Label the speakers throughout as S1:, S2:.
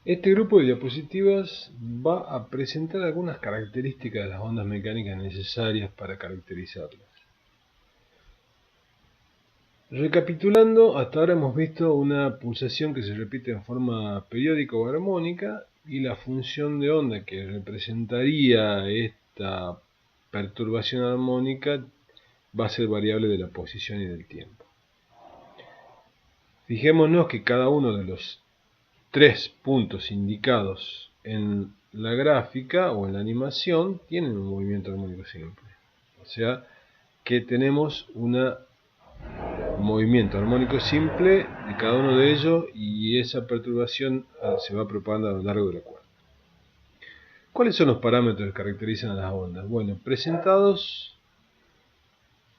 S1: Este grupo de diapositivas va a presentar algunas características de las ondas mecánicas necesarias para caracterizarlas. Recapitulando, hasta ahora hemos visto una pulsación que se repite en forma periódica o armónica y la función de onda que representaría esta perturbación armónica va a ser variable de la posición y del tiempo. Fijémonos que cada uno de los tres puntos indicados en la gráfica o en la animación tienen un movimiento armónico simple. O sea que tenemos un movimiento armónico simple de cada uno de ellos y esa perturbación se va propagando a lo largo de la cuerda. ¿Cuáles son los parámetros que caracterizan a las ondas? Bueno, presentados,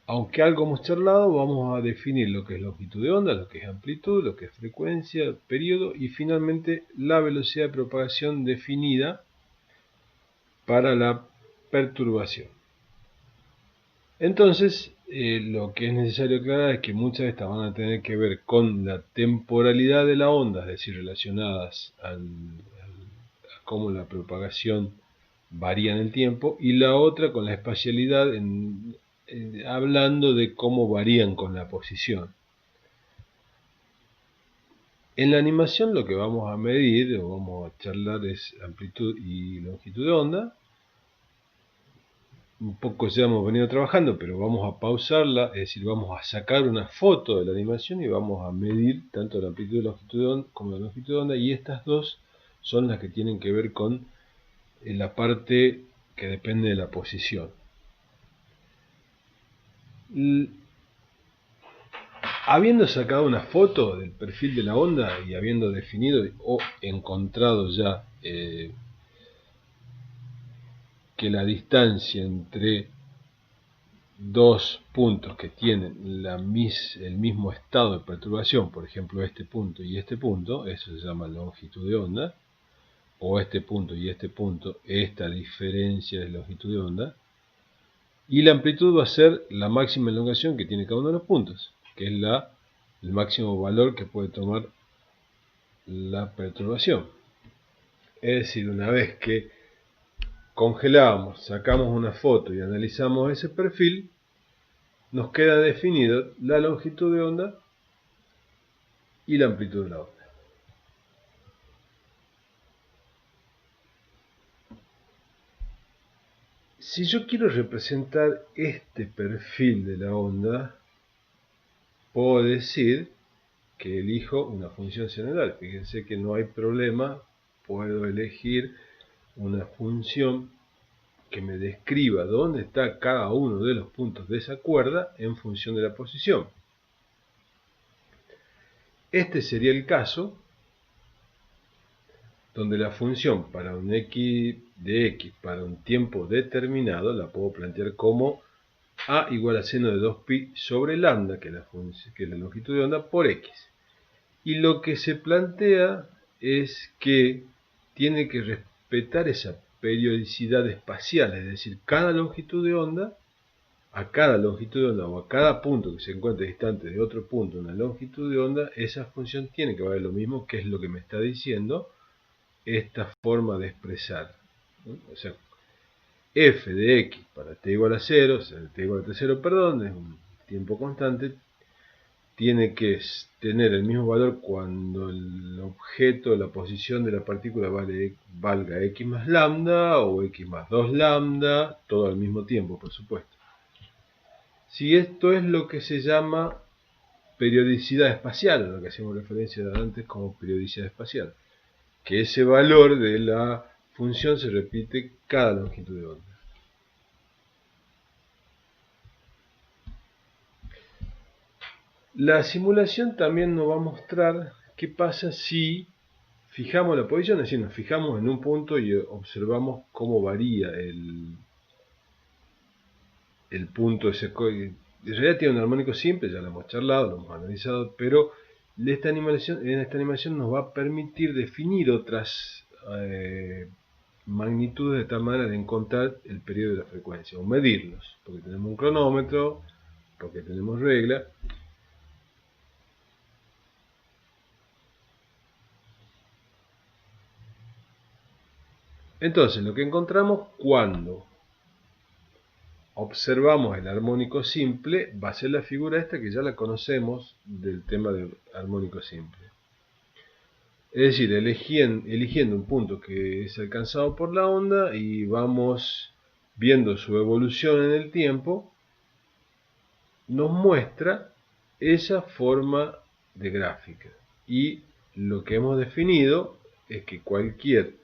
S1: aunque algo hemos charlado, vamos a definir lo que es longitud de onda, lo que es amplitud, lo que es frecuencia, periodo y finalmente la velocidad de propagación definida para la perturbación. Entonces, lo que es necesario aclarar es que muchas de estas van a tener que ver con la temporalidad de la onda, es decir, relacionadas a cómo la propagación varía en el tiempo, y la otra con la espacialidad, hablando de cómo varían con la posición. En la animación lo que vamos a medir o vamos a charlar es amplitud y longitud de onda. Un poco ya hemos venido trabajando, pero vamos a pausarla, es decir, vamos a sacar una foto de la animación y vamos a medir tanto la amplitud y longitud de onda como la longitud de onda, y estas dos son las que tienen que ver con la parte que depende de la posición. Habiendo sacado una foto del perfil de la onda y habiendo definido o encontrado ya que la distancia entre dos puntos que tienen el mismo estado de perturbación, por ejemplo este punto y este punto, eso se llama longitud de onda, o este punto y este punto, esta diferencia de longitud de onda, y la amplitud va a ser la máxima elongación que tiene cada uno de los puntos, que es el máximo valor que puede tomar la perturbación. Es decir, una vez que congelamos, sacamos una foto y analizamos ese perfil, nos queda definido la longitud de onda y la amplitud de la onda. Si yo quiero representar este perfil de la onda, puedo decir que elijo una función senoidal. Fíjense que no hay problema, puedo elegir una función que me describa dónde está cada uno de los puntos de esa cuerda en función de la posición. Este sería el caso donde la función para un x de x para un tiempo determinado la puedo plantear como a igual a seno de 2pi sobre lambda, que es la longitud de onda, por x. Y lo que se plantea es que tiene que respetar esa periodicidad espacial, es decir, cada longitud de onda, a cada longitud de onda o a cada punto que se encuentre distante de otro punto en la longitud de onda, esa función tiene que valer lo mismo, que es lo que me está diciendo esta forma de expresar. O sea, f de x para t igual a 0, o sea, t igual a t0, perdón, es un tiempo constante, tiene que tener el mismo valor cuando el objeto, la posición de la partícula valga x más lambda o x más 2 lambda, todo al mismo tiempo, por supuesto. Si esto es lo que se llama periodicidad espacial, a lo que hacíamos referencia antes como periodicidad espacial, que ese valor de la función se repite cada longitud de onda. La simulación también nos va a mostrar qué pasa si fijamos la posición, es decir, nos fijamos en un punto y observamos cómo varía el punto ese. En realidad tiene un armónico simple, ya lo hemos charlado, lo hemos analizado, pero en esta animación nos va a permitir definir otras magnitudes de tal manera de encontrar el periodo de la frecuencia, o medirlos, porque tenemos un cronómetro, porque tenemos regla. Entonces, lo que encontramos cuando observamos el armónico simple va a ser la figura esta que ya la conocemos del tema del armónico simple. Es decir, eligiendo un punto que es alcanzado por la onda y vamos viendo su evolución en el tiempo, nos muestra esa forma de gráfica. Y lo que hemos definido es que cualquier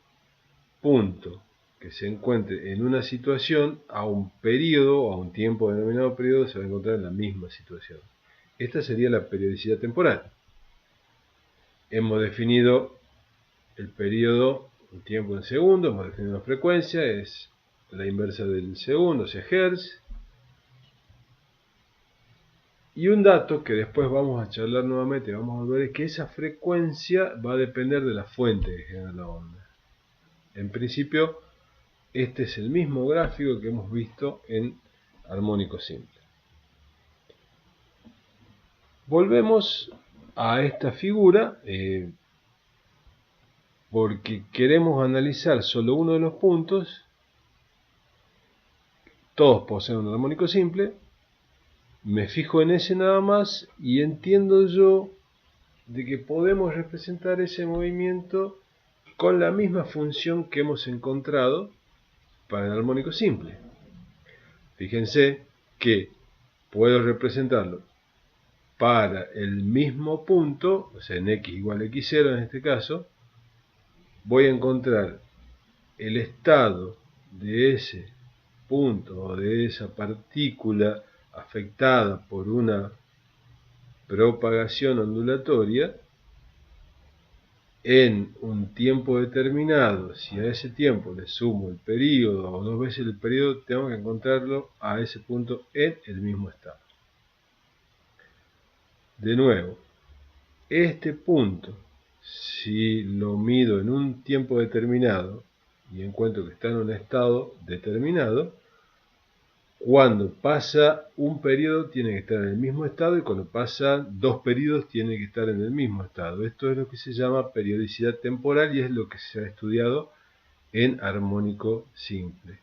S1: punto que se encuentre en una situación, a un periodo o a un tiempo denominado periodo, se va a encontrar en la misma situación. Esta sería la periodicidad temporal. Hemos definido el periodo, un tiempo en segundos, hemos definido la frecuencia, es la inversa del segundo, o sea, hertz. Y un dato que después vamos a charlar nuevamente, vamos a ver, es que esa frecuencia va a depender de la fuente que genera la onda. En principio, este es el mismo gráfico que hemos visto en armónico simple. Volvemos a esta figura porque queremos analizar solo uno de los puntos. Todos poseen un armónico simple. Me fijo en ese nada más y entiendo yo de que podemos representar ese movimiento con la misma función que hemos encontrado para el armónico simple. Fíjense que puedo representarlo para el mismo punto, o sea, en x igual a x0 en este caso, voy a encontrar el estado de ese punto o de esa partícula afectada por una propagación ondulatoria en un tiempo determinado. Si a ese tiempo le sumo el periodo o 2 veces el periodo, tengo que encontrarlo a ese punto en el mismo estado. De nuevo, este punto, si lo mido en un tiempo determinado y encuentro que está en un estado determinado, cuando pasa un periodo tiene que estar en el mismo estado y cuando pasan 2 periodos tiene que estar en el mismo estado. Esto es lo que se llama periodicidad temporal y es lo que se ha estudiado en armónico simple.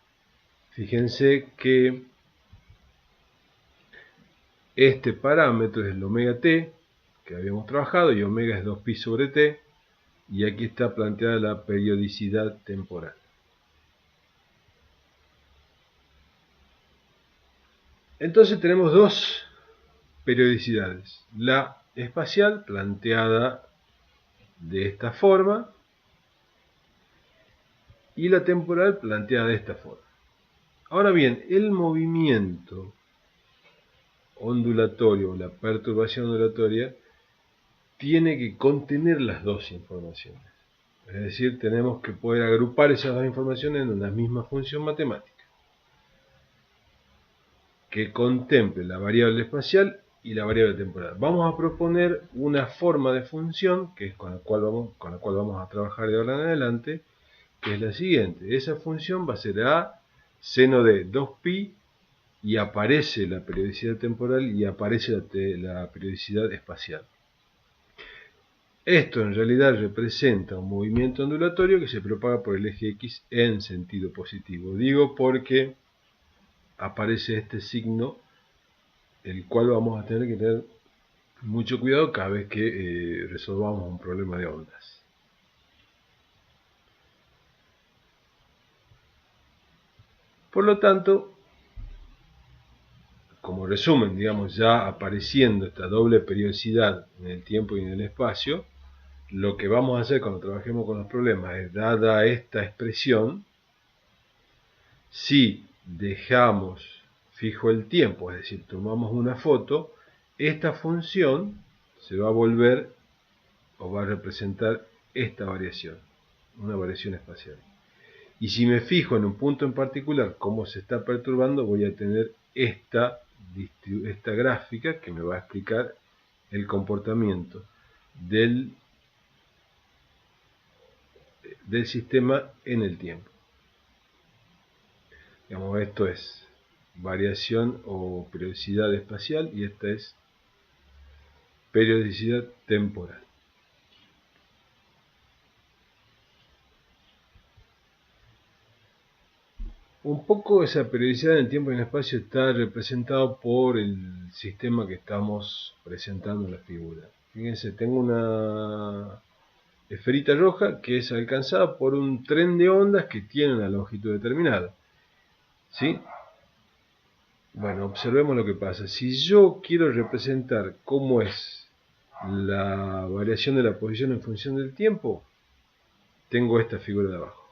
S1: Fíjense que este parámetro es el omega t que habíamos trabajado y omega es 2pi sobre t y aquí está planteada la periodicidad temporal. Entonces tenemos dos periodicidades, la espacial planteada de esta forma y la temporal planteada de esta forma. Ahora bien, el movimiento ondulatorio o la perturbación ondulatoria tiene que contener las dos informaciones. Es decir, tenemos que poder agrupar esas dos informaciones en una misma función matemática que contemple la variable espacial y la variable temporal. Vamos a proponer una forma de función que es con la cual vamos a trabajar de ahora en adelante, que es la siguiente. Esa función va a ser a seno de 2pi y aparece la periodicidad temporal y aparece la periodicidad espacial. Esto en realidad representa un movimiento ondulatorio que se propaga por el eje X en sentido positivo. Digo porque aparece este signo, el cual vamos a tener que tener mucho cuidado cada vez que resolvamos un problema de ondas. Por lo tanto, como resumen, digamos, ya apareciendo esta doble periodicidad en el tiempo y en el espacio, lo que vamos a hacer cuando trabajemos con los problemas es, dada esta expresión, si dejamos fijo el tiempo, es decir, tomamos una foto, esta función se va a volver o va a representar esta variación, una variación espacial. Y si me fijo en un punto en particular, cómo se está perturbando, voy a tener esta gráfica que me va a explicar el comportamiento del sistema en el tiempo. Digamos, esto es variación o periodicidad espacial y esta es periodicidad temporal. Un poco esa periodicidad en el tiempo y en el espacio está representado por el sistema que estamos presentando en la figura. Fíjense, tengo una esferita roja que es alcanzada por un tren de ondas que tiene una longitud determinada. ¿Sí? Bueno, observemos lo que pasa. Si yo quiero representar cómo es la variación de la posición en función del tiempo, tengo esta figura de abajo.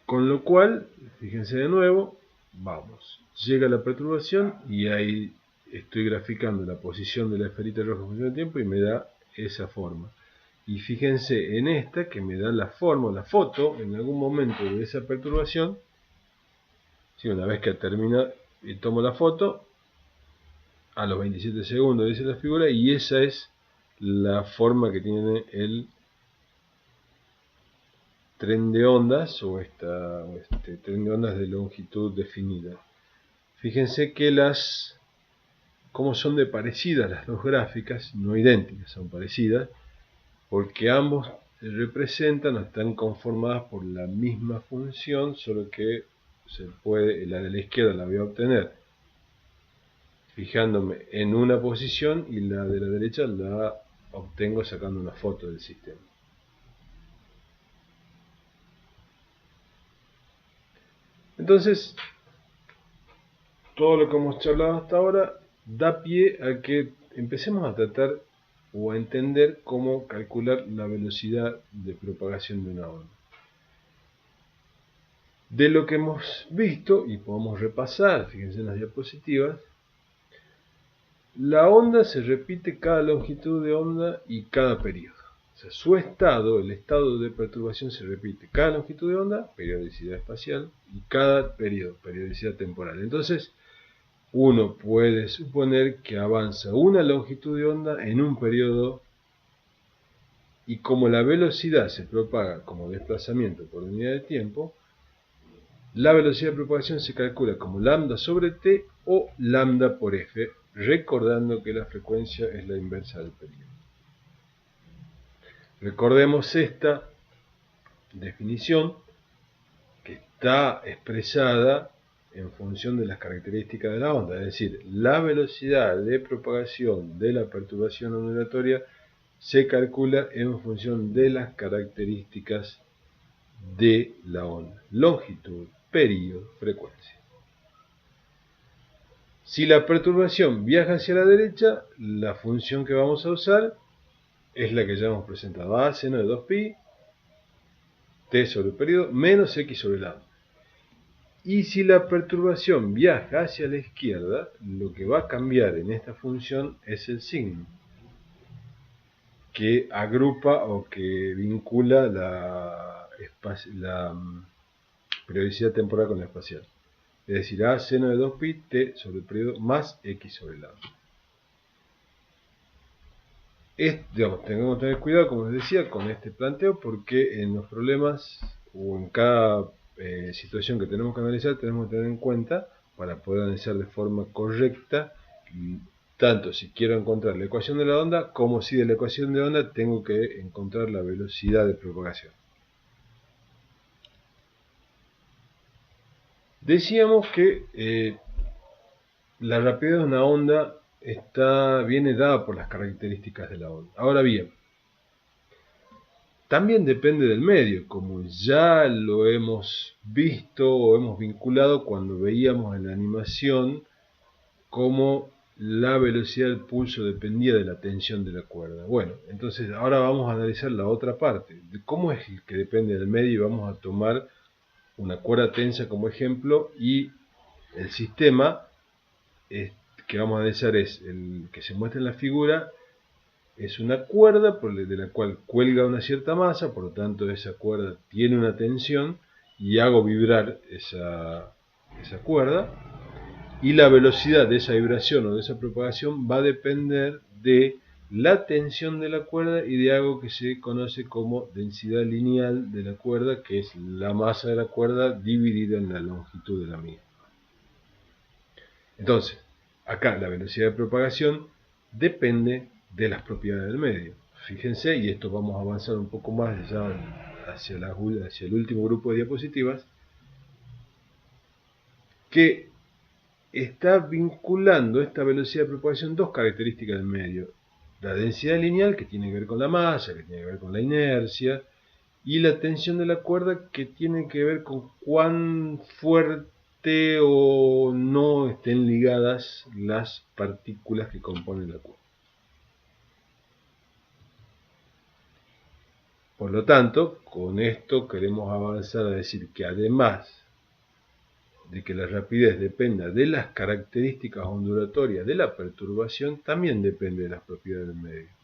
S1: Con lo cual, fíjense de nuevo, vamos, llega la perturbación y ahí estoy graficando la posición de la esferita roja en función del tiempo y me da esa forma. Y fíjense en esta que me da la forma, la foto, en algún momento de esa perturbación. ¿Sí? Una vez que termina y tomo la foto, a los 27 segundos dice la figura, y esa es la forma que tiene el tren de ondas o este tren de ondas de longitud definida. Fíjense que como son de parecidas las dos gráficas, no idénticas, son parecidas, porque ambos representan o están conformadas por la misma función, solo que la de la izquierda la voy a obtener fijándome en una posición y la de la derecha la obtengo sacando una foto del sistema. Entonces, todo lo que hemos charlado hasta ahora da pie a que empecemos a tratar o a entender cómo calcular la velocidad de propagación de una onda. De lo que hemos visto, y podemos repasar, fíjense en las diapositivas, la onda se repite cada longitud de onda y cada periodo. O sea, su estado, el estado de perturbación se repite cada longitud de onda, periodicidad espacial, y cada periodo, periodicidad temporal. Entonces, uno puede suponer que avanza una longitud de onda en un periodo, y como la velocidad se propaga como desplazamiento por unidad de tiempo, la velocidad de propagación se calcula como lambda sobre t o lambda por f, recordando que la frecuencia es la inversa del periodo. Recordemos esta definición que está expresada en función de las características de la onda, es decir, la velocidad de propagación de la perturbación ondulatoria se calcula en función de las características de la onda: longitud, periodo, frecuencia. Si la perturbación viaja hacia la derecha, la función que vamos a usar es la que ya hemos presentado: a seno de 2pi, t sobre el periodo, menos x sobre lambda. Y si la perturbación viaja hacia la izquierda, lo que va a cambiar en esta función es el signo, que agrupa o que vincula la periodicidad temporal con la espacial. Es decir, a seno de 2pi, t sobre el periodo, más x sobre lambda. Tenemos que tener cuidado, como les decía, con este planteo, porque en los problemas o en cada situación que tenemos que analizar, tenemos que tener en cuenta, para poder analizar de forma correcta, tanto si quiero encontrar la ecuación de la onda, como si de la ecuación de onda tengo que encontrar la velocidad de propagación. Decíamos que la rapidez de una onda viene dada por las características de la onda. Ahora bien, también depende del medio, como ya lo hemos visto o hemos vinculado cuando veíamos en la animación cómo la velocidad del pulso dependía de la tensión de la cuerda. Bueno, entonces ahora vamos a analizar la otra parte, de cómo es que depende del medio, y vamos a tomar una cuerda tensa como ejemplo, y el sistema que vamos a analizar es el que se muestra en la figura. Es una cuerda de la cual cuelga una cierta masa, por lo tanto esa cuerda tiene una tensión y hago vibrar esa cuerda, y la velocidad de esa vibración o de esa propagación va a depender de la tensión de la cuerda y de algo que se conoce como densidad lineal de la cuerda, que es la masa de la cuerda dividida en la longitud de la misma. Entonces, acá la velocidad de propagación depende de las propiedades del medio. Fíjense, y esto vamos a avanzar un poco más ya hacia el último grupo de diapositivas, que está vinculando esta velocidad de propagación dos características del medio. La densidad lineal, que tiene que ver con la masa, que tiene que ver con la inercia, y la tensión de la cuerda, que tiene que ver con cuán fuerte o no estén ligadas las partículas que componen la cuerda. Por lo tanto, con esto queremos avanzar a decir que además de que la rapidez dependa de las características ondulatorias de la perturbación, también depende de las propiedades del medio.